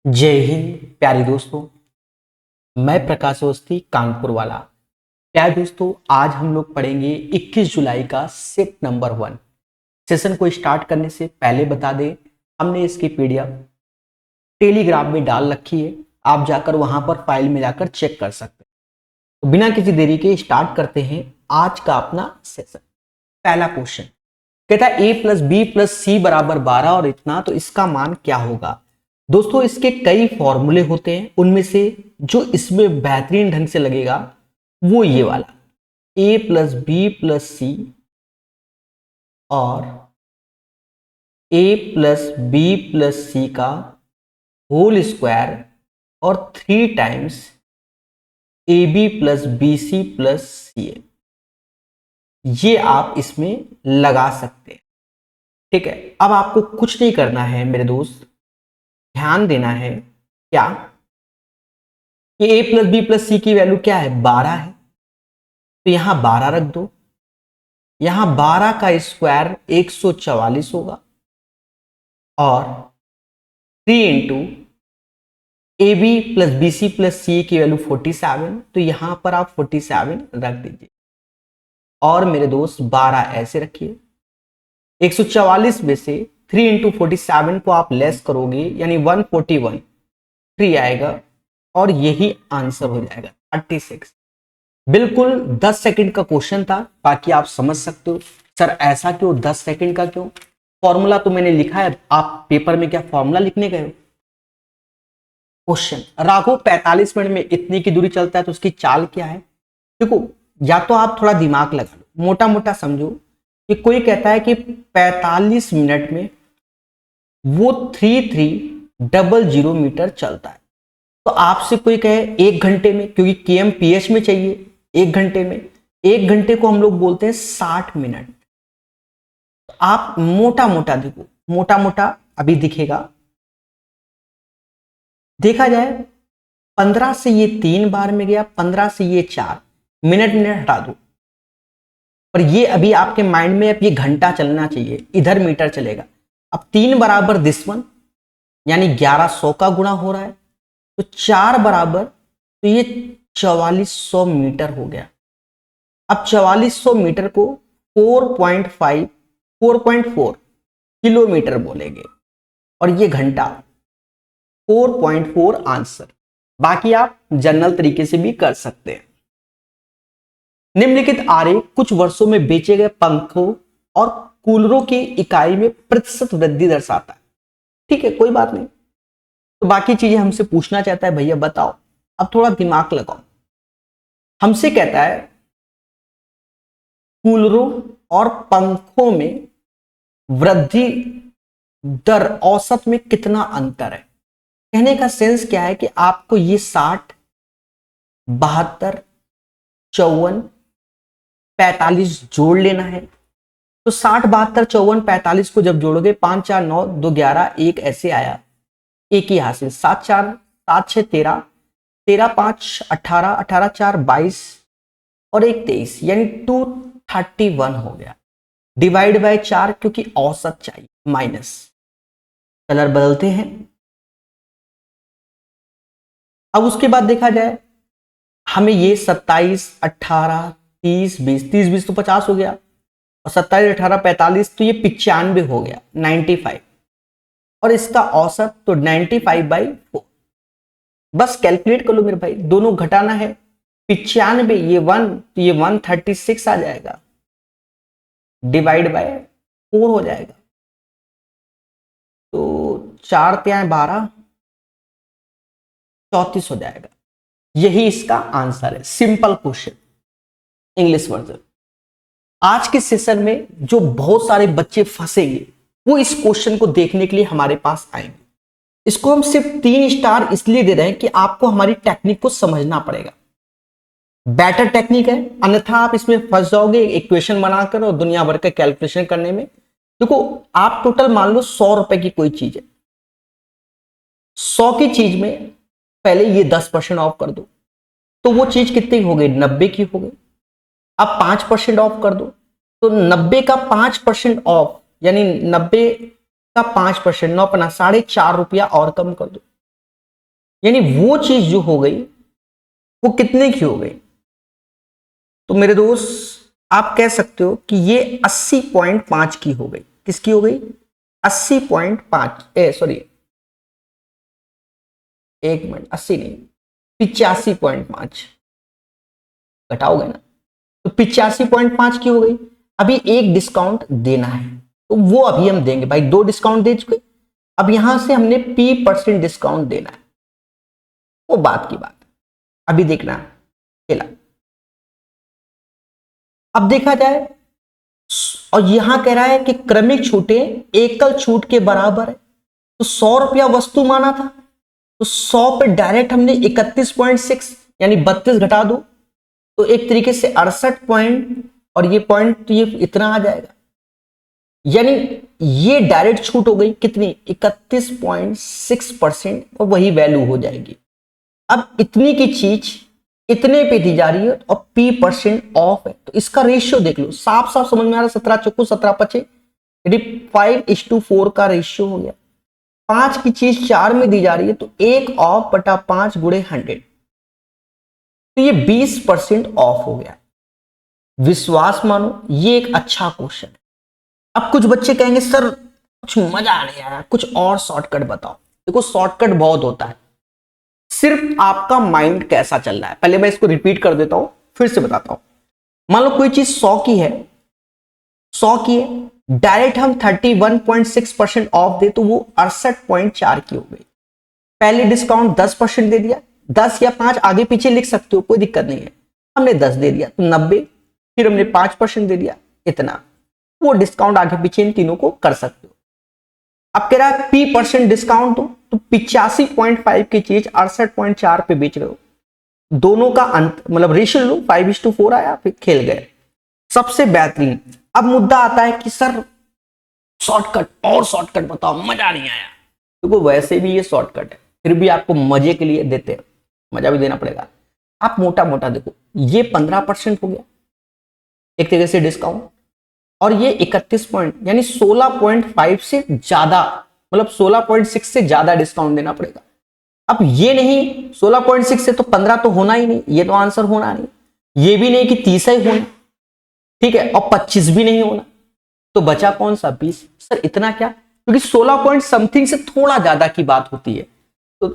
जय हिंद प्यारे दोस्तों। मैं प्रकाश अवस्थी कानपुर वाला। प्यारे दोस्तों, आज हम लोग पढ़ेंगे 21 जुलाई का सेट नंबर 1। सेशन को स्टार्ट करने से पहले बता दें, हमने इसकी पीडीएफ टेलीग्राम में डाल रखी है। आप जाकर वहां पर फाइल में जाकर चेक कर सकते हैं। तो बिना किसी देरी के स्टार्ट करते हैं आज का अपना सेशन। पहला क्वेश्चन कहता है a प्लस बी प्लस सी बराबर 12 और इतना, तो इसका मान क्या होगा। दोस्तों, इसके कई फॉर्मूले होते हैं, उनमें से जो इसमें बेहतरीन ढंग से लगेगा वो ये वाला a plus B plus C और a plus B plus C का होल स्क्वायर और 3 times A B plus B C plus C A, ये आप इसमें लगा सकते हैं। ठीक है, अब आपको कुछ नहीं करना है मेरे दोस्त, ध्यान देना है क्या कि a plus B plus C की वैल्यू क्या है, 12 है। तो यहां 12 रख दो। यहां 12 का स्क्वायर 144 होगा और 3 into A B plus B C plus C की वैल्यू 47, तो यहां पर आप 47 रख दीजिए। और मेरे दोस्त 12 ऐसे रखिए। 144 में से 3 इंटू 47 को आप लेस करोगे यानी 141, 3 आएगा और यही आंसर हो जाएगा 36। बिल्कुल 10 सेकंड का क्वेश्चन था, बाकी आप समझ सकते हो सर ऐसा क्यों, 10 सेकंड का क्यों। फॉर्मूला तो मैंने लिखा है, आप पेपर में क्या फॉर्मूला लिखने गए हो। क्वेश्चन राघव 45 मिनट में इतनी की दूरी चलता है तो उसकी चाल क्या है। देखो, या तो आप थोड़ा दिमाग लगा लो, मोटा मोटा समझो कि कोई कहता है कि 45 मिनट में वो 3300 मीटर चलता है, तो आपसे कोई कहे 1 घंटे में, क्योंकि केएम पीएच में चाहिए 1 घंटे में, 1 घंटे को हम लोग बोलते हैं 60 मिनट। तो आप मोटा मोटा देखो, मोटा मोटा अभी दिखेगा, देखा जाए 15 से ये 3 बार में गया, 15 से ये 4 मिनट, मिनट हटा दो। पर ये अभी आपके माइंड में अब ये घंटा चलना चाहिए, इधर मीटर चलेगा। अब 3 बराबर दिस वन यानी 1100 का गुणा हो रहा है, तो 4 बराबर, तो ये 4400 मीटर हो गया। अब 4400 मीटर को 4.4 किलोमीटर बोलेंगे और ये घंटा 4.4 आंसर। बाकी आप जनरल तरीके से भी कर सकते हैं। निम्नलिखित आरेख कुछ वर्षों में बेचे गए पंखों और कूलरों की इकाई में प्रतिशत वृद्धि दर्शाता है। ठीक है, कोई बात नहीं। तो बाकी चीजें हमसे पूछना चाहता है, भैया बताओ। अब थोड़ा दिमाग लगाओ। हमसे कहता है कूलरों और पंखों में वृद्धि दर औसत में कितना अंतर है। कहने का सेंस क्या है कि आपको ये 60, 72, 54, 45 जोड़ लेना है। तो 60, 72, 54, 45 को जब जोड़ोगे 5 4 9 2 11 1 ऐसे आया, एक ही हासिल। 7 4 7 6 13, 13 5 18, 18 4 22 और 1 23 यानी 231 हो गया। डिवाइड बाय 4 क्योंकि औसत चाहिए, माइनस। कलर बदलते हैं। अब उसके बाद देखा जाए, हमें ये 27 18 30 20, 30 20 तो 50 हो गया और 27 18 45 तो ये 95 हो गया, 95। और इसका औसत तो 95/4। बस कैलकुलेट कर लो मेरे भाई, दोनों घटाना है। 95 ये 1 तो ये 136 आ जाएगा, डिवाइड बाय 4 हो जाएगा। तो 4 3 12, 34 हो जाएगा। यही इसका आंसर है। Simple question, English version. आज के सेशन में जो बहुत सारे बच्चे फंसेंगे वो इस क्वेश्चन को देखने के लिए हमारे पास आएंगे। इसको हम सिर्फ 3 स्टार इसलिए दे रहे हैं कि आपको हमारी टेक्निक को समझना पड़ेगा। बेटर टेक्निक है, अन्यथा आप इसमें फंस जाओगे इक्वेशन बनाकर और दुनिया भर का कैलकुलेशन करने में। देखो, आप टोटल मान लो 100 रुपए की कोई चीज है, 100 की चीज में पहले ये 10% ऑफ कर दो, तो वो चीज कितनी हो गई, 90 की हो गई। अब 5% ऑफ कर दो, तो 90 का 5% ऑफ यानी 90 का 5%, 9 पना ₹4.5 और कम कर दो, यानी वो चीज जो हो गई वो कितने की हो गई? तो मेरे दोस्त आप कह सकते हो कि ये 80.5 की हो गई। किसकी हो गई? 80.5, सॉरी 1 मिनट, 80 नहीं, 85.5 घटाओगे ना, तो 85.5 की हो गई। अभी एक डिस्काउंट देना है, तो वो अभी हम देंगे भाई। 2 डिस्काउंट दे चुके, अब यहां से हमने P% डिस्काउंट देना है, वो बात की बात। अभी देखना चला, अब देखा जाए, और यहां कह रहा है कि क्रमिक छूटें एकल छूट के बराबर है, तो 100 रुपया वस्तु माना था, तो 100 पे डायरेक्ट हमने 31.6 यानी 32 घटा दो, तो एक तरीके से 68 पॉइंट, और ये पॉइंट ये इतना आ जाएगा, यानी ये डायरेक्ट छूट हो गई कितनी? 31.6%, और वही वैल्यू हो जाएगी। अब इतनी की चीज इतने पे दी जा रही है और P% ऑफ है, तो इसका रेशियो देख लो, साफ साफ समझ में आ रहा है। 17 चौको 17 पचे, यदि 5:4 का रेशियो हो गया। 5 की चीज 4 में दी जा रही है, तो 1 ऑफ बटा 5 गुणे 100, तो ये 20% ऑफ हो गया। विश्वास मानो ये एक अच्छा क्वेश्चन है। अब कुछ बच्चे कहेंगे सर कुछ मजा नहीं आया, कुछ और शॉर्टकट बताओ। देखो शॉर्टकट बहुत होता है, सिर्फ आपका माइंड कैसा चल रहा है। पहले मैं इसको रिपीट कर देता हूं, फिर से बताता हूं। मान लो कोई चीज 100 की है, 100 की है, डायरेक्ट हम 31.6% ऑफ दे, तो वो 68.4 की हो गई। पहले डिस्काउंट 10% दे दिया, 10 या 5 आगे पीछे लिख सकते हो, कोई दिक्कत नहीं है। हमने 10 दे दिया तो 90, फिर हमने 5% दे दिया, इतना। वो डिस्काउंट आगे पीछे इन तीनों को कर सकते हो। अब कह रहा है P% डिस्काउंट दो, तो 85.5 की चीज 68.4 पे बेच रहे हो। दोनों का अंत मतलब रेशियो लो, 5:4 आया, फिर खेल गए। सबसे बेहतरीन। अब मुद्दा आता है कि सर शॉर्टकट, और शॉर्टकट बताओ, मजा नहीं आया। देखो वैसे भी ये शॉर्टकट है, फिर भी आपको मजे के लिए देते हैं, मजा भी देना पड़ेगा। आप मोटा मोटा देखो, ये 15% हो गया एक तरीके से डिस्काउंट, और ये 31 पॉइंट यानी 16.5 से ज्यादा, मतलब 16.6 से ज्यादा डिस्काउंट देना पड़ेगा। अब ये नहीं 16.6 से तो 15 तो होना ही नहीं, ये तो आंसर होना नहीं। ये भी नहीं कि 30 ही होना, ठीक है, और 25 भी नहीं होना, तो बचा कौन सा? 20। सर इतना क्या? क्योंकि 16 पॉइंट समथिंग से थोड़ा ज्यादा की बात होती है, तो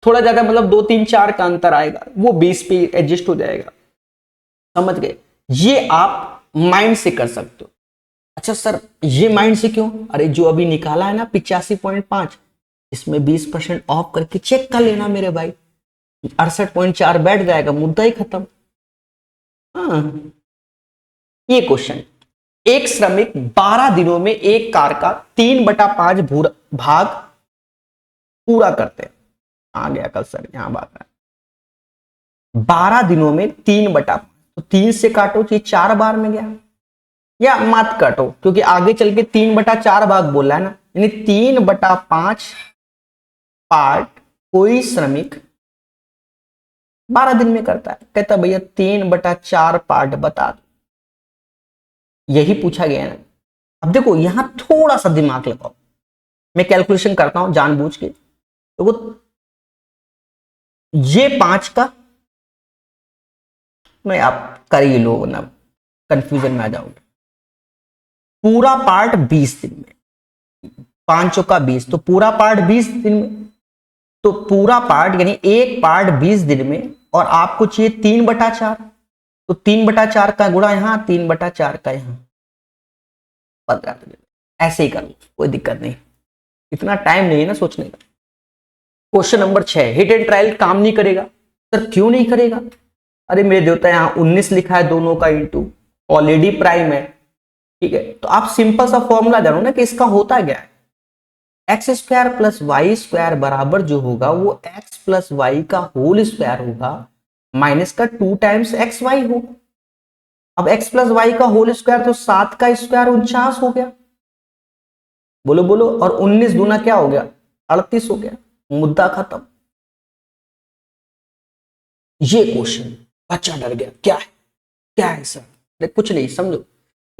थोड़ा ज्यादा मतलब 2 3 4 का अंतर आएगा, वो 20 पे एडजस्ट हो जाएगा। समझ गए? ये आप माइंड से कर सकते हो। अच्छा सर ये माइंड से क्यों? अरे जो अभी निकाला है ना 85.5, इसमें 20% ऑफ करके चेक कर लेना मेरे भाई, 68.4 बैठ जाएगा, मुद्दा ही खत्म। हाँ, ये क्वेश्चन, एक श्रमिक 12 दिनों में एक कार का 3/5 भाग पूरा करते हैं। आ गया कल सर, यहां बात है 12 दिनों में 3/5, तो 3 से काटो तो ये 4 बार में गया, या मत काटो क्योंकि आगे चल के 3/4 भाग बोला है ना, यानी 3/5 पार्ट कोई श्रमिक 12 दिन में करता है। कहता भैया 3/4 पार्ट बता दो, यही पूछा गया है ना। अब देखो यहां थोड़ा सा दिमाग लगाओ, मैं कैलकुलेशन करता हूं जानबूझ के। देखो ये 5 का, नहीं आप कर ही लो ना, कंफ्यूजन में आ जाओगे। पूरा पार्ट 20 दिन में, 5 का 20, तो पूरा पार्ट 20 दिन में, तो पूरा पार्ट यानी एक पार्ट 20 दिन में, और आपको चाहिए 3/4, तो 3/4 का गुणा यहां, 3/4 का यहां, 15 दिन। ऐसे ही कर लो, कोई दिक्कत नहीं, इतना टाइम नहीं है ना सोचने का। Question number 6, hit and trial काम नहीं करेगा। सर क्यों नहीं करेगा? अरे मेरे देवता यहाँ 19 लिखा है दोनों का इंटू, ऑलरेडी प्राइम है, ठीक है। तो आप सिंपल सा फॉर्मूला जानो ना कि इसका होता क्या है। x² + y² बराबर जो होगा वो x + y का होल स्क्वायर होगा, माइनस का 2 टाइम्स xy होगा। अब x + y का होल स्क्वायर तो 7 का स्क्वायर 49 हो गया, बोलो बोलो, और 19 दूना क्या हो गया? 38 हो गया, मुद्दा खत्म। ये क्वेश्चन बच्चा डर गया, क्या है क्या है सर? अरे कुछ नहीं, समझो।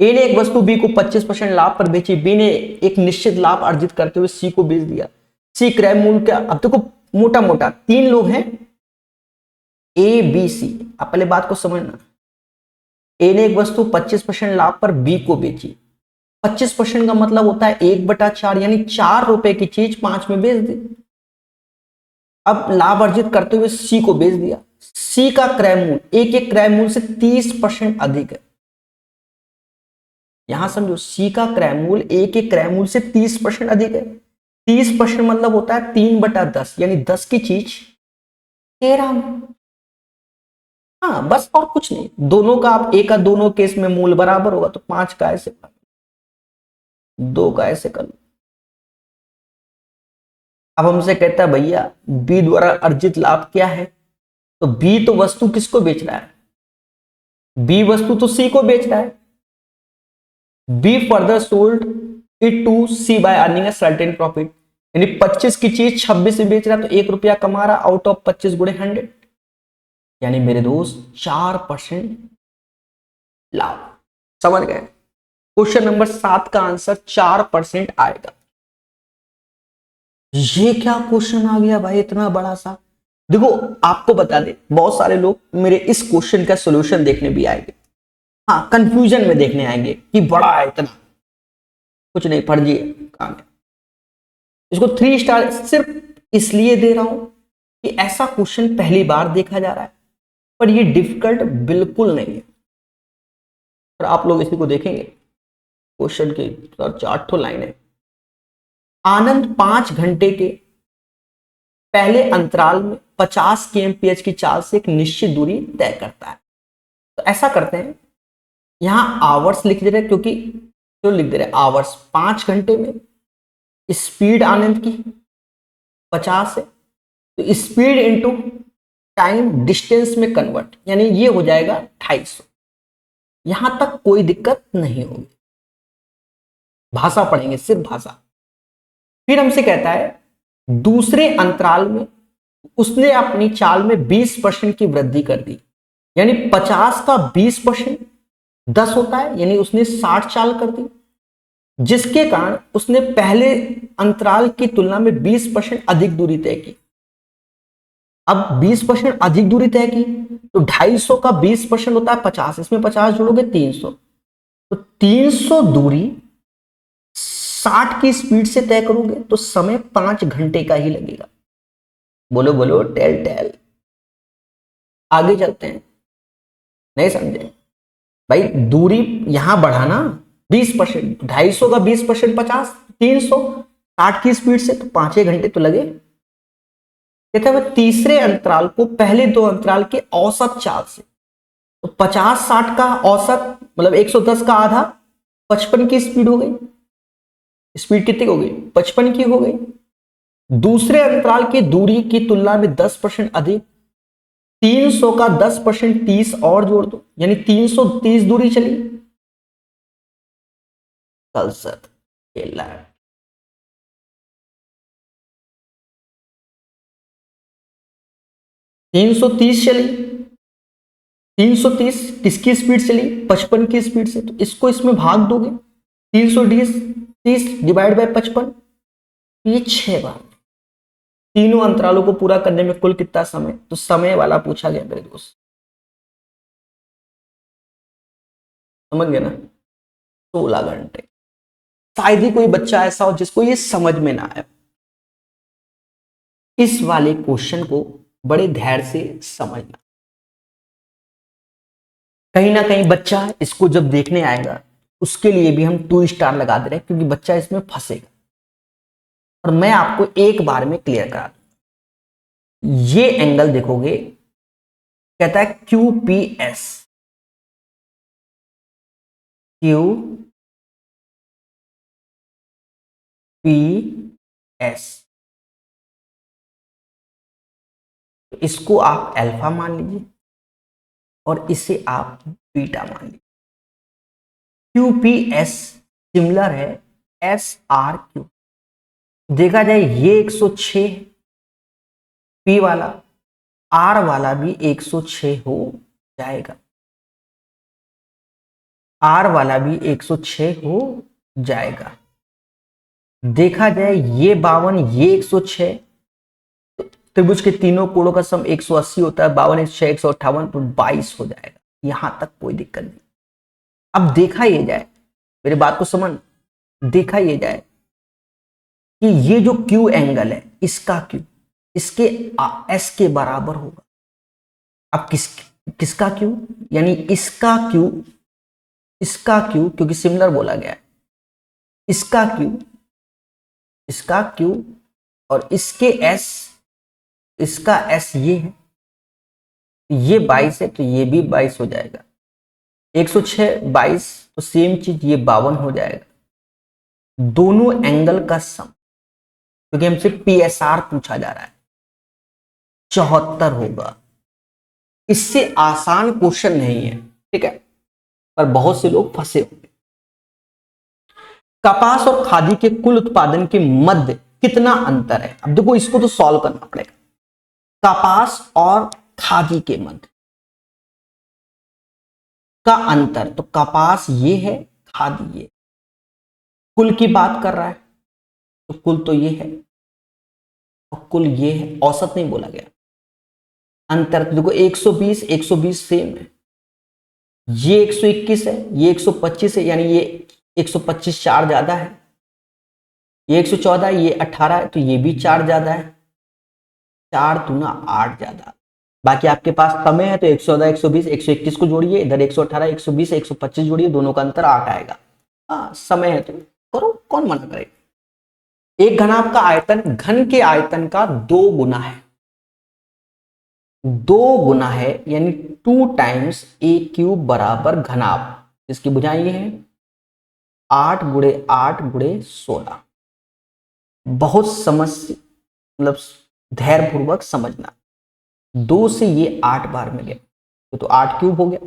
ए ने एक वस्तु बी को 25% लाभ पर बेची, बी ने एक निश्चित लाभ अर्जित करते हुए सी को बेच दिया। सी क्रय मूल्य क्या? अब देखो मोटा मोटा 3 लोग हैं ए बी सी। आप पहले बात को समझना, ए ने एक वस्तु 25% लाभ पर बी को बेची। 25% का मतलब होता है 1/4, यानी 4 रुपए की चीज 5 में बेच दी। अब लाभ अर्जित करते हुए सी को बेच दिया। सी का क्रय मूल्य ए के क्रय मूल्य से 30% अधिक है। यहां समझो, सी का क्रय मूल्य ए के क्रय मूल्य से 30% अधिक है। 30% मतलब होता है 3/10, यानी 10 की चीज 13 में। हाँ बस, और कुछ नहीं। दोनों का, आप ए का दोनों केस में मूल्य बराबर होगा तो 5 का ऐसे कर लो, 2 का ऐसे कर लो। अब हमसे कहता है भैया बी द्वारा अर्जित लाभ क्या है, तो बी तो वस्तु किसको बेच रहा है, बी वस्तु तो सी को बेच रहा है। B further sold it to C by earning a certain profit, यानी 25 की चीज 26 में बेच रहा है तो 1 रुपया कमा रहा आउट ऑफ 25 गुणे 100, यानी मेरे दोस्त 4% लाभ। समझ गए? क्वेश्चन नंबर 7 का आंसर 4% आएगा। ये क्या क्वेश्चन आ गया भाई इतना बड़ा सा। देखो आपको बता दे, बहुत सारे लोग मेरे इस क्वेश्चन का सॉल्यूशन देखने भी आएंगे, हाँ कंफ्यूजन में देखने आएंगे कि बड़ा है इतना। कुछ नहीं, फर्जी है काम है। इसको 3 स्टार सिर्फ इसलिए दे रहा हूं कि ऐसा क्वेश्चन पहली बार देखा जा रहा है, पर ये डिफिकल्ट बिल्कुल नहीं है। और आप लोग इसी को देखेंगे, क्वेश्चन की 4 लाइन है। आनंद 5 घंटे के पहले अंतराल में 50 kmph की चाल से एक निश्चित दूरी तय करता है। तो ऐसा करते हैं, यहां आवर्स लिख दे रहे, क्योंकि जो लिख दे रहे आवर्स, 5 घंटे में स्पीड आनंद की 50 है, तो स्पीड इंटू टाइम डिस्टेंस में कन्वर्ट, यानी ये हो जाएगा 250। यहां तक कोई दिक्कत नहीं होगी, भाषा पढ़ेंगे सिर्फ भाषा। फिर हमसे कहता है दूसरे अंतराल में उसने अपनी चाल में 20% की वृद्धि कर दी, यानी 50 का 20% 10 होता है, यानी उसने 60 चाल कर दी, जिसके कारण उसने पहले अंतराल की तुलना में 20% अधिक दूरी तय की। अब 20% अधिक दूरी तय की तो 250 का 20% होता है 50, इसमें 50 जोड़ोगे 300, तो 300 दूरी 60 की स्पीड से तय करोगे तो समय 5 घंटे का ही लगेगा। बोलो बोलो, टेल टेल। आगे चलते हैं, नहीं समझे भाई, दूरी यहां बढ़ाना 20%, 250 का 20% 50, 300 60 की स्पीड से, तो 5 घंटे तो लगे। कहते हैं तीसरे अंतराल को पहले 2 अंतराल के औसत चाल से, तो 50-60 का औसत मतलब 110 का आधा 55 की स्पीड हो गई। स्पीड कितनी हो गई, 55 की हो गई। दूसरे अंतराल की दूरी की तुलना में 10% अधिक, 300 का 10% 30 और जोड़ दो, यानी 330 दूरी चली। कल सर खेल रहा है, 330 चली। 330 किसकी स्पीड चली, 55 की स्पीड से, तो इसको इसमें भाग दोगे, 330 डिवाइड बाय 55, ये 6 बार। तीनों अंतरालों को पूरा करने में कुल कितना समय, तो समय वाला पूछा गया मेरे दोस्त। समझ गए ना, 16 घंटे। शायद ही कोई बच्चा ऐसा हो जिसको ये समझ में ना आए। इस वाले क्वेश्चन को बड़े धैर्य से समझना। कहीं ना कहीं बच्चा इसको जब देखने आएगा उसके लिए भी हम 2 स्टार लगा दे रहे हैं, क्योंकि बच्चा इसमें फंसेगा। और मैं आपको एक बार में क्लियर करा दूं, ये एंगल देखोगे, कहता है QPS, QPS, तो इसको आप अल्फा मान लीजिए और इसे आप बीटा मान लीजिए। QPS सिमिलर है SRQ। देखा जाए ये 106, P वाला R वाला भी 106 हो जाएगा, R वाला भी 106 हो जाएगा। देखा जाए ये 52, ये 106, तो त्रिभुज के तीनों कोणों का सम 180 होता है, 52 106 158 तो 22 हो जाएगा। यहां तक कोई दिक्कत नहीं। अब देखा ये जाए, मेरी बात को समझ, देखा ये जाए कि ये जो क्यू एंगल है इसका क्यू इसके एस के बराबर होगा। अब किसका क्यू, यानी इसका क्यू क्योंकि सिमिलर बोला गया है, इसका क्यू और इसके एस, इसका एस ये है, ये 22 है तो ये भी 22 हो जाएगा। 106 22 तो सेम चीज ये 52 हो जाएगा। दोनों एंगल का सम, क्योंकि हमसे पीएसआर पूछा जा रहा है, 74 होगा। इससे आसान क्वेश्चन नहीं है, ठीक है, पर बहुत से लोग फंसे होंगे। कपास और खादी के कुल उत्पादन के मध्य कितना अंतर है? अब देखो इसको तो सॉल्व करना पड़ेगा। कपास और खादी के मध्य का अंतर, तो कपास ये है, खादी ये। कुल की बात कर रहा है तो कुल तो ये है और कुल ये है, औसत नहीं बोला गया। अंतर तो देखो 120 सेम है, ये 121 है, ये 125 है, यानी ये 125 4 ज्यादा है, ये 114 है, ये 18 है तो ये भी 4 ज्यादा है, 4 दूना 8 ज्यादा। बाकी आपके पास समय है तो 114 120 121 को जोड़िए, इधर 118 120 125 जोड़िए, दोनों का अंतर 8 आएगा। हाँ समय है तो करो, कौन मना करेगा। एक घनाभ का आयतन घन के आयतन का 2 गुना है, 2 गुना है, यानी 2 टाइम्स ए क्यूब बराबर घनाभ। इसकी भुजाएं ये है 8 गुणे 8 गुणे 16। बहुत समस्या, मतलब धैर्य पूर्वक समझना। 2 से ये 8 बार में गया तो 8 क्यूब हो गया,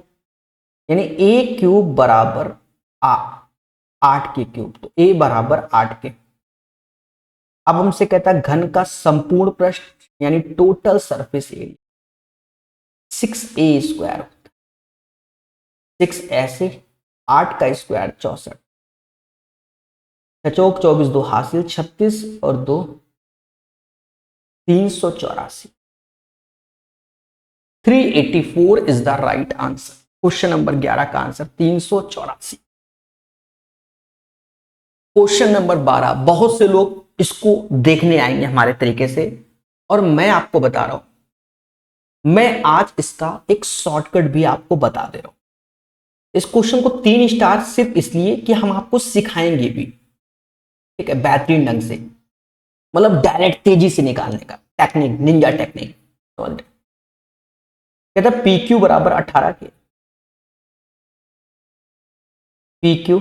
यानी ए क्यूब बराबर 8 के क्यूब, तो ए बराबर 8 के। अब हमसे कहता है घन का संपूर्ण पृष्ठ यानी total surface area 6a square होता है। 6 ऐसे, 8 का स्क्वायर 64, 6 24 2 हासिल, 36 और 2 384। 384 is the right answer. Question number 11 का आंसर 384। क्वेश्चन नंबर 12, बहुत से लोग इसको देखने आएंगे हमारे तरीके से, और मैं आपको बता रहा हूं, मैं आज इसका एक शॉर्टकट भी आपको बता दे रहा हूं। इस क्वेश्चन को 3 स्टार सिर्फ इसलिए कि हम आपको सिखाएंगे भी, ठीक है, बेहतरीन ढंग से, मतलब डायरेक्ट तेजी से निकालने का टेक्निक, निंजा टेक्निक। कहता है पी क्यू बराबर 18 के, पी क्यू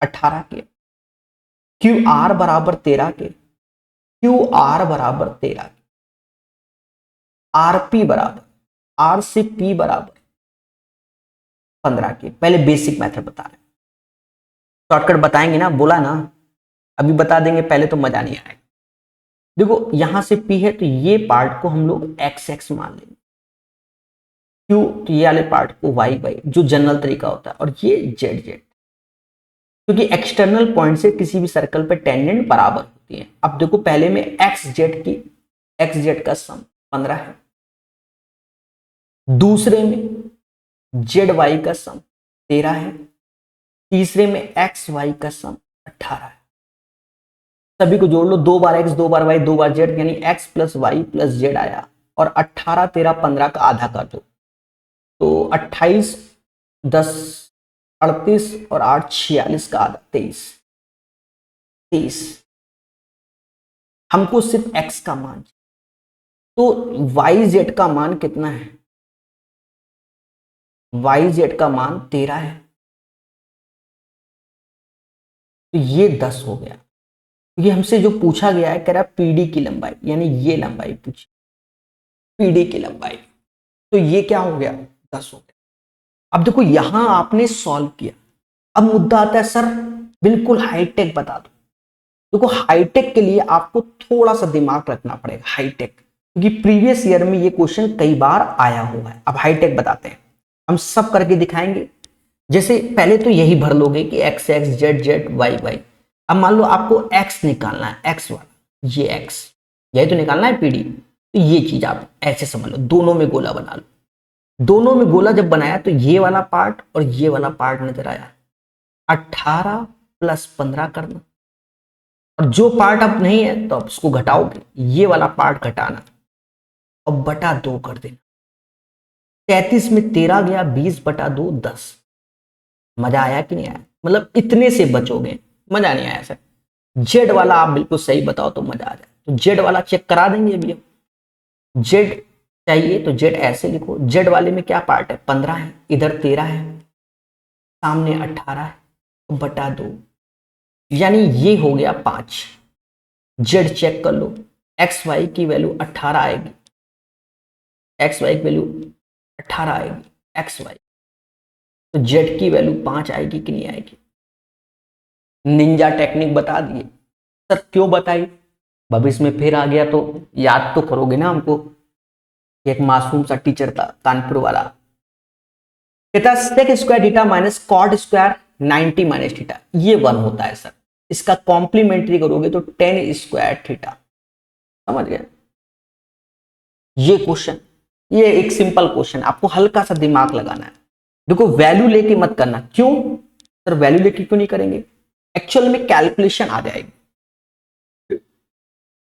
18 के, क्यू आर बराबर 13 के, क्यू आर बराबर 13 के, आर पी बराबर, आर से पी बराबर 15 के। पहले बेसिक मेथड बता रहे हैं, शॉर्टकट बताएंगे ना, बोला ना, अभी बता देंगे पहले तो मजा नहीं आएगा। देखो यहां से पी है तो ये पार्ट को हम लोग एक्स एक्स मान लेंगे, क्यू तो ये वाले पार्ट को वाई वाई, जो जनरल तरीका होता है, और ये जेड जेड, क्योंकि एक्सटर्नल पॉइंट से किसी भी सर्कल पे टेंजेंट बराबर होती है। अब देखो पहले में एक्स जेड का सम 15 है, दूसरे में जेड वाई का सम 13 है, तीसरे में एक्स वाई का सम 18 है। सभी को जोड़ लो, 2 बार एक्स 2 बार वाई 2 बार जेड, यानी x plus y plus z आया, और 18 13 15 का आधा कर दो तो 28 10 38 और 8 46 का आधा 23। हमको सिर्फ एक्स का मान, तो वाई जेड का मान कितना है? वाई जेड का मान 13 है, तो ये 10 हो गया। ये हमसे जो पूछा गया है, कह रहा पीडी की लंबाई, यानी ये लंबाई पूछी, पीडी की लंबाई, तो ये क्या हो गया? 10 हो गया। अब देखो यहां आपने सॉल्व किया, अब मुद्दा आता है सर बिल्कुल हाईटेक बता दो। देखो हाईटेक के लिए आपको थोड़ा सा दिमाग रखना पड़ेगा, हाईटेक, क्योंकि प्रीवियस ईयर में ये क्वेश्चन कई बार आया हुआ है। अब हाईटेक बताते हैं, हम सब करके दिखाएंगे। जैसे पहले तो यही भर लोगे कि x x z z y y. अब मान लो आपको एक्स निकालना है, एक्स वाला, ये एक्स, यही तो निकालना है पीडी। तो ये चीज आप ऐसे समझ लो, दोनों में गोला बना लो। दोनों में गोला जब बनाया तो ये वाला पार्ट और ये वाला पार्ट नजर आया, 18 + 15 करना, और जो पार्ट अब नहीं है तो आप उसको घटाओगे, ये वाला पार्ट घटाना और बटा 2 कर देना। 33 में 13 गया, 20/2 10। मजा आया कि नहीं आया? मतलब इतने से बचोगे, मजा नहीं आया सर। जेड वाला आप बिल्कुल सही बताओ तो मजा आ जाए। तो जेड वाला चेक करा देंगे अभी हम। जेड चाहिए तो जेड ऐसे लिखो, जेड वाले में क्या पार्ट है, 15 है, इधर 13 है, सामने 18 है, तो बटा 2, यानी ये हो गया 5। जेड चेक कर लो, एक्स वाई की वैल्यू 18 आएगी, एक्स वाई की वैल्यू 18 आएगी, एक्स वाई, तो जेड की वैल्यू 5 आएगी कि नहीं आएगी? निंजा टेक्निक बता दिए सर। क्यों बताई? भविष्य में फिर आ गया तो याद तो करोगे ना हमको। एक मासूम सा टीचर था कानपुर वाला, कहता sec square theta minus cot square 90 minus theta, ये 1 होता है सर। इसका कॉम्प्लीमेंट्री करोगे तो 10 स्क्वायर थीटा। समझ गए? ये क्वेश्चन, ये एक सिंपल क्वेश्चन, आपको हल्का सा दिमाग लगाना है। देखो वैल्यू लेके मत करना। क्यों सर वैल्यू लेके क्यों नहीं करेंगे? एक्चुअल में कैलकुलेशन आ जाएगी।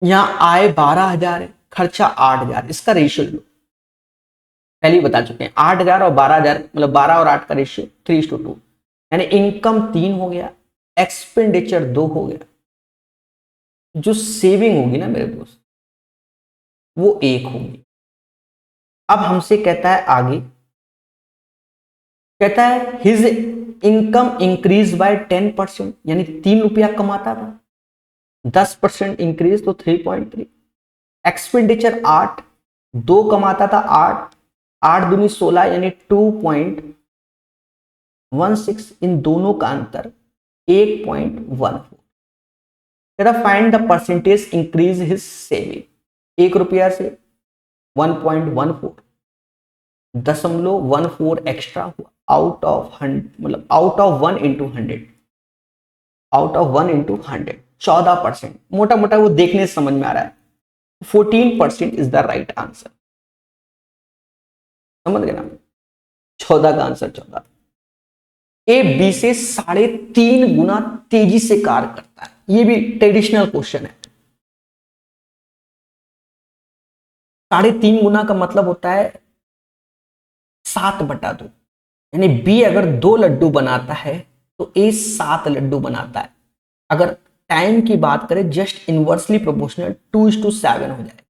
यहां आय 12,000 है, खर्चा 8,000, इसका रेशियो लो, पहले ही बता चुके हैं 8,000 और 12,000, मतलब 12 और 8 का रेशियो 3:2, यानी इनकम 3 हो गया, एक्सपेंडिचर 2 हो गया, जो सेविंग होगी ना मेरे दोस्त वो 1 होगी। अब हमसे कहता है आगे, कहता है हिज इनकम इंक्रीज बाय 10%, यानी 3 रुपया कमाता था, 10% इंक्रीज तो 3.3। एक्सपेंडिचर 8, 2 कमाता था 8, 8 दूनी 16, यानी 2.16। इन दोनों का अंतर 1.14। कहता find the percentage increase his saving, 1 रुपया से 1.14, 0.14 एक्स्ट्रा हुआ, आउट ऑफ 100, मतलब out of 1 into 100, out of 1 into 100 14%। मोटा मोटा वो देखने से समझ में आ रहा है 14% इज द राइट आंसर। समझ गए ना? 14 का आंसर 14। ए बी से 3.5 गुना तेजी से कार्य करता है, ये भी ट्रेडिशनल क्वेश्चन है। 3.5 गुना का मतलब होता है 7/2, यानी बी अगर 2 लड्डू बनाता है तो ए 7 लड्डू बनाता है। अगर टाइम की बात करें जस्ट इनवर्सली प्रोपोर्शनल 2:7 हो जाए,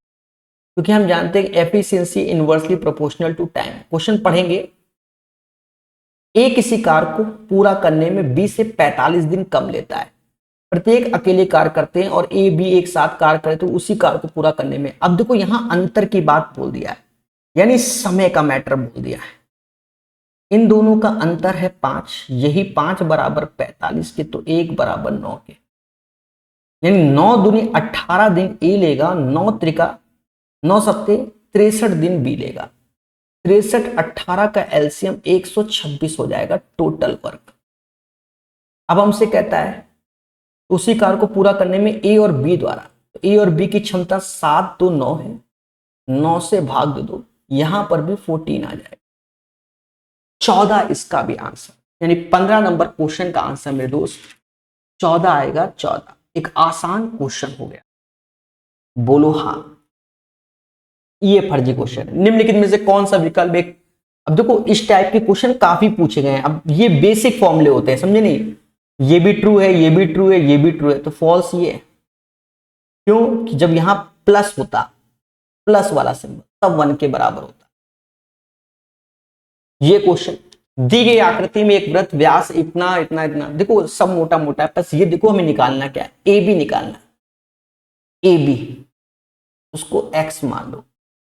क्योंकि हम जानते हैं efficiency inversely proportional to time. Question पढ़ेंगे, ए किसी कार्य को पूरा करने में बी से 45 दिन कम लेता है। प्रत्येक अकेले कार्य करते हैं और ए बी एक साथ कार्य करे तो उसी कार्य को पूरा करने में, अब देखो यहां अंतर की बात बोल दिया है, यानी समय का मैटर बोल दिया है। इन दोनों का अंतर है 5, यही 5 बराबर 45 के, तो 1 बराबर 9 के, यानी 9 दूनी 18 दिन ए लेगा, 9 त्रिका 9 सत्ते 63 दिन बी लेगा। 63 18 का एलसीएम 126 हो जाएगा टोटल वर्क। अब हमसे कहता है उसी कार्य को पूरा करने में ए और बी द्वारा, तो ए और बी की क्षमता 7 2 9 है, 9 से भाग दो, यहां पर भी 14 आ जाएगा। 14 इसका भी आंसर, यानी 15 नंबर क्वेश्चन का आंसर मेरे दोस्त 14 आएगा। 14 एक आसान क्वेश्चन हो गया। बोलो हाँ। ये फर्जी क्वेश्चन है, निम्नलिखित में से कौन सा विकल्प एक, अब देखो इस टाइप के क्वेश्चन काफी पूछे गए हैं। अब ये बेसिक फॉर्मूले होते हैं, समझे नहीं? ये भी ट्रू है, ये भी ट्रू है, ये भी ट्रू है, तो फॉल्स ये है। क्यों? कि जब यहां प्लस होता, प्लस वाला सिंबल, तब 1 के बराबर होता। ये क्वेश्चन दी गई आकृति में एक वृत्त व्यास इतना इतना इतना, देखो सब मोटा मोटा है, बस ये देखो हमें निकालना क्या है, ए बी निकालना, ए बी, उसको एक्स मान लो।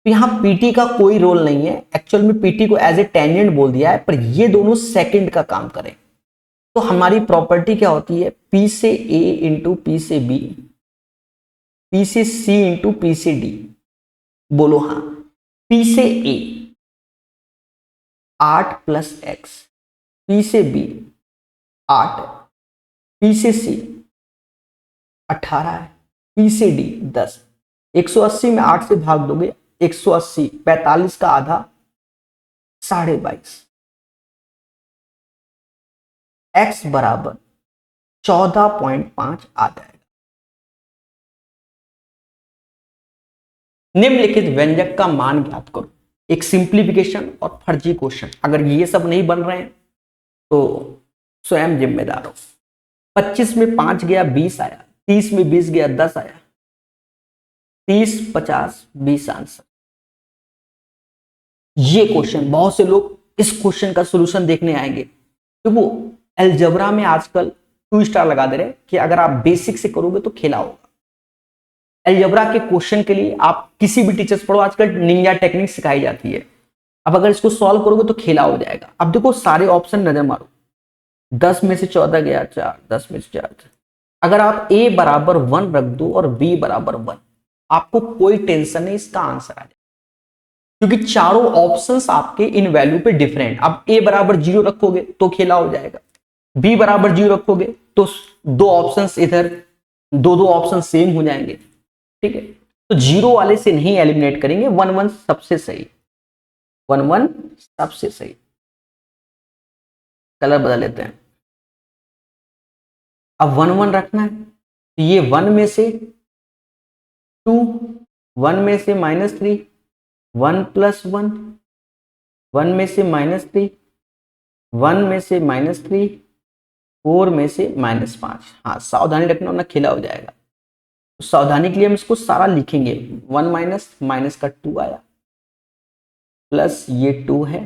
तो यहां पीटी का कोई रोल नहीं है, एक्चुअल में पीटी को एज ए टेंजेंट बोल दिया है, पर ये दोनों सेकंड का काम करें। तो हमारी प्रॉपर्टी क्या होती है, पी से ए इंटू पी से बी, पी से सी इंटू पी से डी। बोलो हाँ। पी से ए 8 + x, पी से बी 8, पी से सी 18 है, पी से डी 10। 180 में 8 से भाग दोगे, 180 45 का आधा 22.5, x बराबर 14.5 आ जाएगा। निम्नलिखित व्यंजक का मान ज्ञात करो। एक सिंप्लीफिकेशन और फर्जी क्वेश्चन, अगर ये सब नहीं बन रहे हैं तो स्वयं जिम्मेदार हो। 25 में 5 गया 20 आया, 30 में 20 गया 10 आया, 30 50 20 आंसर। ये क्वेश्चन बहुत से लोग इस क्वेश्चन का सॉल्यूशन देखने आएंगे, तो वो अलजेब्रा में आजकल 2 स्टार लगा दे रहे कि अगर आप बेसिक से करोगे तो खेला होगा। अलजेब्रा के क्वेश्चन के लिए आप किसी भी टीचर से पढ़ो, आजकल निंजा टेक्निक सिखाई जाती है। अब अगर इसको सॉल्व करोगे तो खेला हो जाएगा। अब देखो सारे ऑप्शन नजर मारो, 10 में से 14 गया 4, 10 में से 4। अगर आप a बराबर 1 रख दो और b बराबर 1, आपको कोई टेंशन नहीं, इसका आंसर आ जाएगा, क्योंकि चारों ऑप्शंस आपके इन वैल्यू पे डिफरेंट। अब a बराबर 0 रखोगे तो खेला हो जाएगा, b बराबर 0 रखोगे तो दो ऑप्शंस इधर, दो ऑप्शन सेम हो जाएंगे। ठीक है, तो 0 वाले से नहीं एलिमिनेट करेंगे, 1 1 सबसे सही, 1 1 सबसे सही। कलर बदल लेते हैं। अब 1 1 रखना है तो ये 1 में से 2, 1 में से -3, 1 + 1, 1 में से -3, 1 में से -3, 4 में से -5। हाँ सावधानी रखना वरना खेला हो जाएगा। तो सावधानी के लिए हम इसको सारा लिखेंगे, 1 माइनस माइनस का 2 आया, प्लस ये 2 है,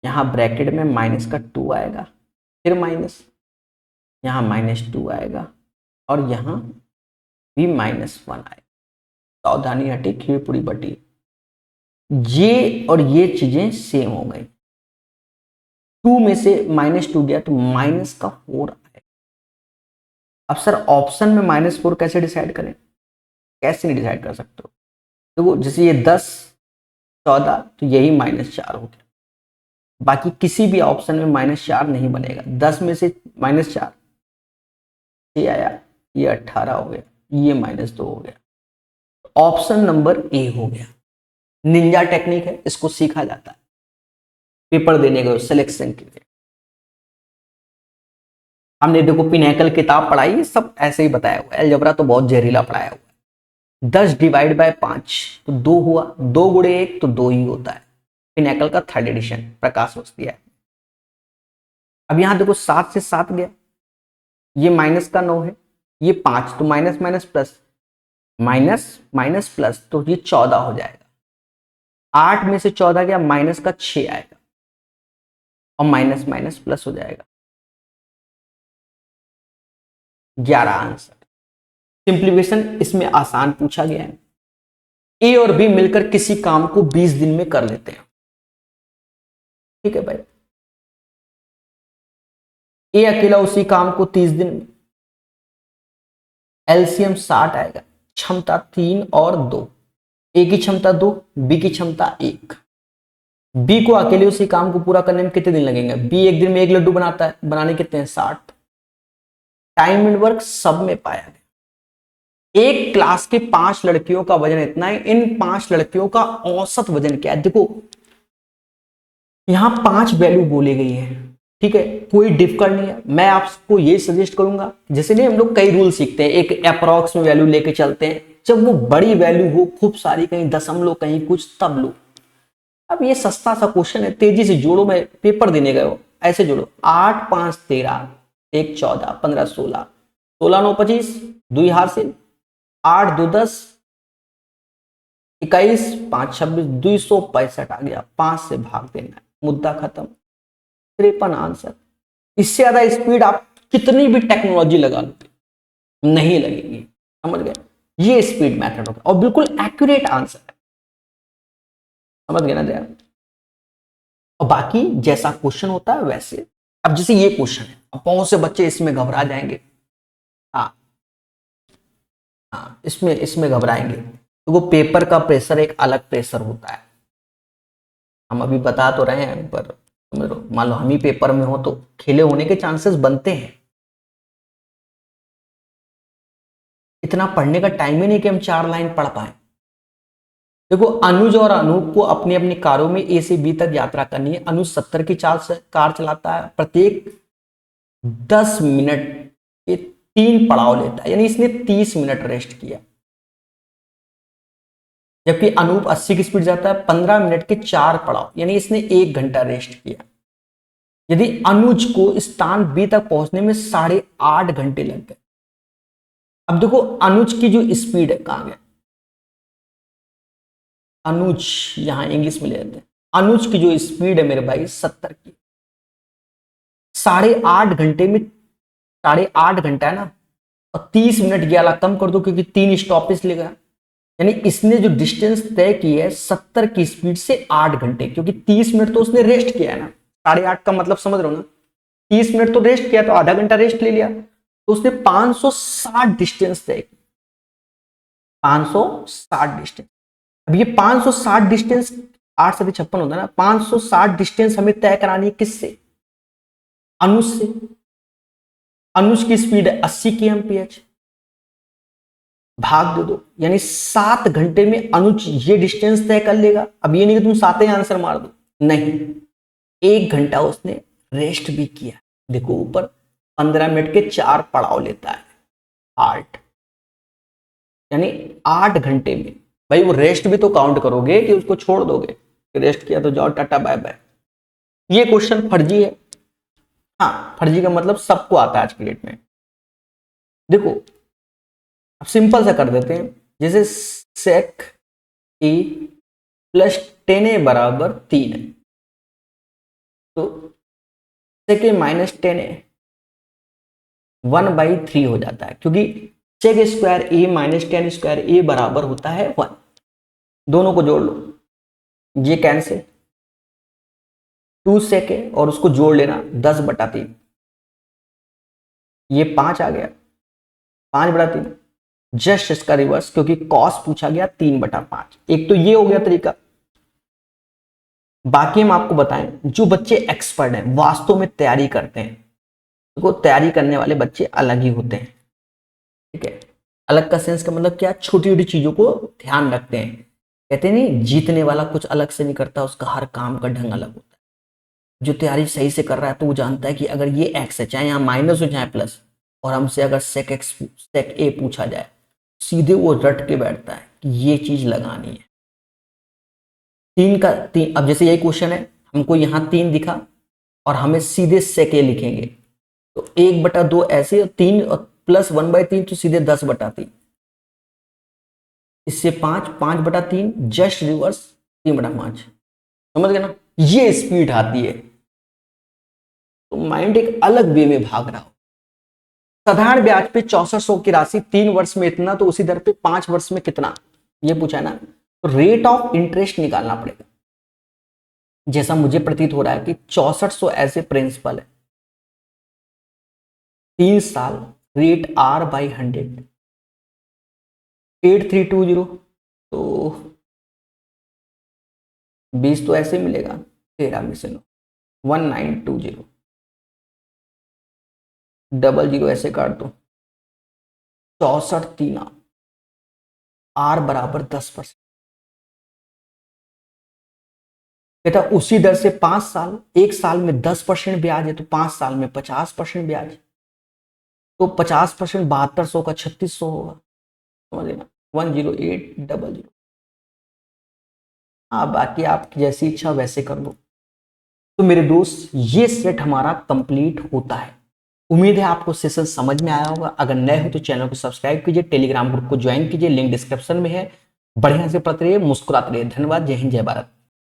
यहाँ ब्रैकेट में माइनस का 2 आएगा, फिर माइनस, यहाँ -2 आएगा और यहाँ भी -1 आएगा। सावधानी हटी, खीर पूरी बटी। ये और ये चीजें सेम हो गई। 2 में से -2 गया तो माइनस का 4 आएगा। अब सर ऑप्शन में -4 कैसे डिसाइड करें? कैसे नहीं डिसाइड कर सकते हो? तो जैसे ये 10 14 तो यही -4 हो गया, बाकी किसी भी ऑप्शन में -4 नहीं बनेगा। 10 में से -4 ये आया, ये 18 हो गया, ये -2 हो गया। ऑप्शन नंबर ए हो गया। निंजा टेक्निक है, इसको सीखा जाता है पेपर देने के सिलेक्शन के लिए। हमने देखो पिनैकल किताब पढ़ाई, सब ऐसे ही बताया हुआ है। अलजेब्रा तो बहुत जहरीला पढ़ाया हुआ है। 10 डिवाइड बाय 5 तो 2 हुआ, 2 गुणे 1 तो 2 ही होता है। पिनैकल का 3rd एडिशन प्रकाश वस्ती है। अब यहां देखो 7 से 7 गया, ये -9 है, ये 5 तो minus minus plus, minus minus plus तो ये 14 हो जाएगा। 8 में से 14 गया, माइनस का 6 आएगा और माइनस माइनस प्लस हो जाएगा, 11 आंसर। सिंप्लीफिकेशन इसमें आसान पूछा गया है। ए और बी मिलकर किसी काम को 20 दिन में कर लेते हैं। ठीक है भाई, ए अकेला उसी काम को 30 दिन में, एलसीएम 60 आएगा, क्षमता 3 और 2, ए की क्षमता 2, बी की क्षमता 1। बी को अकेले उसी काम को पूरा करने में कितने दिन लगेंगे? बी एक दिन में 1 लड्डू बनाता है, बनाने कितने हैं? 60। टाइम एंड वर्क सब में पाया गया। एक क्लास के 5 लड़कियों का वजन इतना है, इन 5 लड़कियों का औसत वजन क्या है? देखो यहां 5 वैल्यू बोली गई है, ठीक है, कोई डिफिकल्ट नहीं है। मैं आपको ये सजेस्ट करूंगा, जैसे नहीं हम लोग कई रूल सीखते हैं, एक अप्रॉक्स में वैल्यू लेके चलते हैं, जब वो बड़ी वैल्यू हो खूब सारी, कहीं दशमलव कहीं कुछ, तब लो। अब ये सस्ता सा क्वेश्चन है, तेजी से जोड़ो, मैं पेपर देने गए हो, ऐसे जोड़ो। 8 5 13, 1 14, 15 16, 16 9 25, 2 हासिल, 8 2 10, 21 5 26, 265 आ गया, 5 से भाग देना है, मुद्दा खत्म। 53 आंसर। इससे ज्यादा स्पीड आप कितनी भी टेक्नोलॉजी लगा लो नहीं लगेगी, समझ गए? ये स्पीड मेथड होगा और बिल्कुल एक्यूरेट आंसर है, समझ गए ना दया? और बाकी जैसा क्वेश्चन होता है वैसे। अब जैसे ये क्वेश्चन है, अब बहुत से बच्चे इसमें घबरा जाएंगे। हाँ हाँ, इसमें इसमें घबराएंगे, तो वो पेपर का प्रेशर एक अलग प्रेशर होता है। हम अभी बता तो रहे हैं, पर मान लो हम ही पेपर में हो तो खेले होने के चांसेस बनते हैं। इतना पढ़ने का टाइम ही नहीं कि हम 4 लाइन पढ़ पाए। देखो अनुज और अनूप को अपनी अपनी कारों में ए से बी तक यात्रा करनी है। अनुज 70 की चाल से कार चलाता है, प्रत्येक 10 मिनट के 3 पड़ाव लेता है, यानी इसने 30 मिनट रेस्ट किया। जबकि अनूप 80 की स्पीड जाता है, 15 मिनट के 4 पड़ाव, यानी इसने 1 घंटा रेस्ट किया। यदि अनुज को स्थान बी तक पहुंचने में 8.5 घंटे लग गए। अब देखो अनुज की जो स्पीड है कहां गया, अनुज यहां इंग्लिश में ले लेते हैं। अनुज की जो स्पीड है मेरे भाई 70 की, 8.5 घंटे में 8.5 घंटा है ना, और 30 मिनट ये वाला कम कर दो क्योंकि 3 स्टॉपेज लेगा, यानी इसने जो डिस्टेंस तय की है 70 की स्पीड से 8 घंटे, क्योंकि 30 मिनट तो उसने रेस्ट किया है ना। 8.5 का मतलब समझ रहे हो ना, 30 मिनट तो रेस्ट किया तो आधा घंटा रेस्ट ले लिया, तो उसने 560 डिस्टेंस तय की। 560 डिस्टेंस। अब ये 560 डिस्टेंस 8 से 56 होता है ना, 560 डिस्टेंस हमें तय करानी है किससे, अनुज से। अनुज की स्पीड है 80 kmph, भाग दे दो, यानी 7 घंटे में अनुज ये डिस्टेंस तय कर लेगा। अब ये नहीं कि तुम 7 ही आंसर मार दो, नहीं, 1 घंटा उसने रेस्ट भी किया। देखो ऊपर 15 मिनट के 4 पड़ाव लेता है हार्ट, यानी 8 घंटे में। भाई वो रेस्ट भी तो काउंट करोगे कि उसको छोड़ दोगे, रेस्ट किया तो जाओ टाटा बाय बाय। ये क्वेश्चन फर्जी है। हाँ, फर्जी का मतलब सबको आता है आज की डेट में। देखो अब सिंपल सा कर देते हैं, जैसे सेक ए प्लस 10a बराबर 3 है, तो सेक ए माइनस 10a 1/3 हो जाता है, क्योंकि सेक स्क्वायर ए माइनस 10 स्क्वायर ए बराबर होता है 1। दोनों को जोड़ लो, ये कैंसिल, 2 सेक ए और उसको जोड़ लेना 10/3, ये 5 आ गया, 5/3। जस्ट इसका रिवर्स, क्योंकि कॉस पूछा गया 3/5। एक तो ये हो गया तरीका। बाकी हम आपको बताएं, जो बच्चे एक्सपर्ट हैं, वास्तव में तैयारी करते हैं, तो तैयारी करने वाले बच्चे अलग ही होते हैं, ठीक है। अलग का सेंस का मतलब क्या, छोटी छोटी चीजों को ध्यान रखते हैं। कहते नहीं, जीतने वाला कुछ अलग से नहीं करता, उसका हर काम का ढंग अलग होता है। जो तैयारी सही से कर रहा है तो वो जानता है कि अगर ये एक्स है, चाहे यहाँ माइनस हो चाहे प्लस, और हमसे अगर सेक ए पूछा जाए, सीधे वो रट के बैठता है कि ये चीज लगानी है। 3 का 3, अब जैसे यही क्वेश्चन है, हमको यहाँ 3 दिखा और हमें सीधे सेक ए लिखेंगे, तो 1/2 ऐसे, और 3 और प्लस 1/3 तो सीधे 10/3। इससे 5/3 जस्ट रिवर्स 3/5। समझ गए ना, ये स्पीड आती है। तो माइंड एक अलग वे में भाग रहा हो। साधारण ब्याज पे 6400 की राशि 3 वर्ष में इतना, तो उसी दर पे 5 वर्ष में कितना, ये पूछा है ना। तो रेट ऑफ इंटरेस्ट निकालना पड़ेगा। जैसा मुझे प्रतीत हो रहा है कि 6400 ऐसे प्रिंसिपल है, 3 साल, रेट R/100, 8320, तो 20 तो ऐसे मिलेगा, 13 में से 9, 1920, 00 ऐसे काट दो, 64 R बराबर 10%। कहता उसी दर से 5 साल, 1 साल में 10% ब्याज है, तो 5 साल में 50% ब्याज, तो 50% 7200 का 3600 होगा। समझ लेना, 10800। हाँ, बाकी आपकी जैसी इच्छा वैसे कर लो। तो मेरे दोस्त, ये सेट हमारा कंप्लीट होता है। उम्मीद है आपको सेशन समझ में आया होगा। अगर नए हो तो चैनल को सब्सक्राइब कीजिए, टेलीग्राम ग्रुप को ज्वाइन कीजिए, लिंक डिस्क्रिप्शन में है। बढ़िया से पढ़ते रहिए, मुस्कुराते रहिए। धन्यवाद। जय हिंद, जय भारत।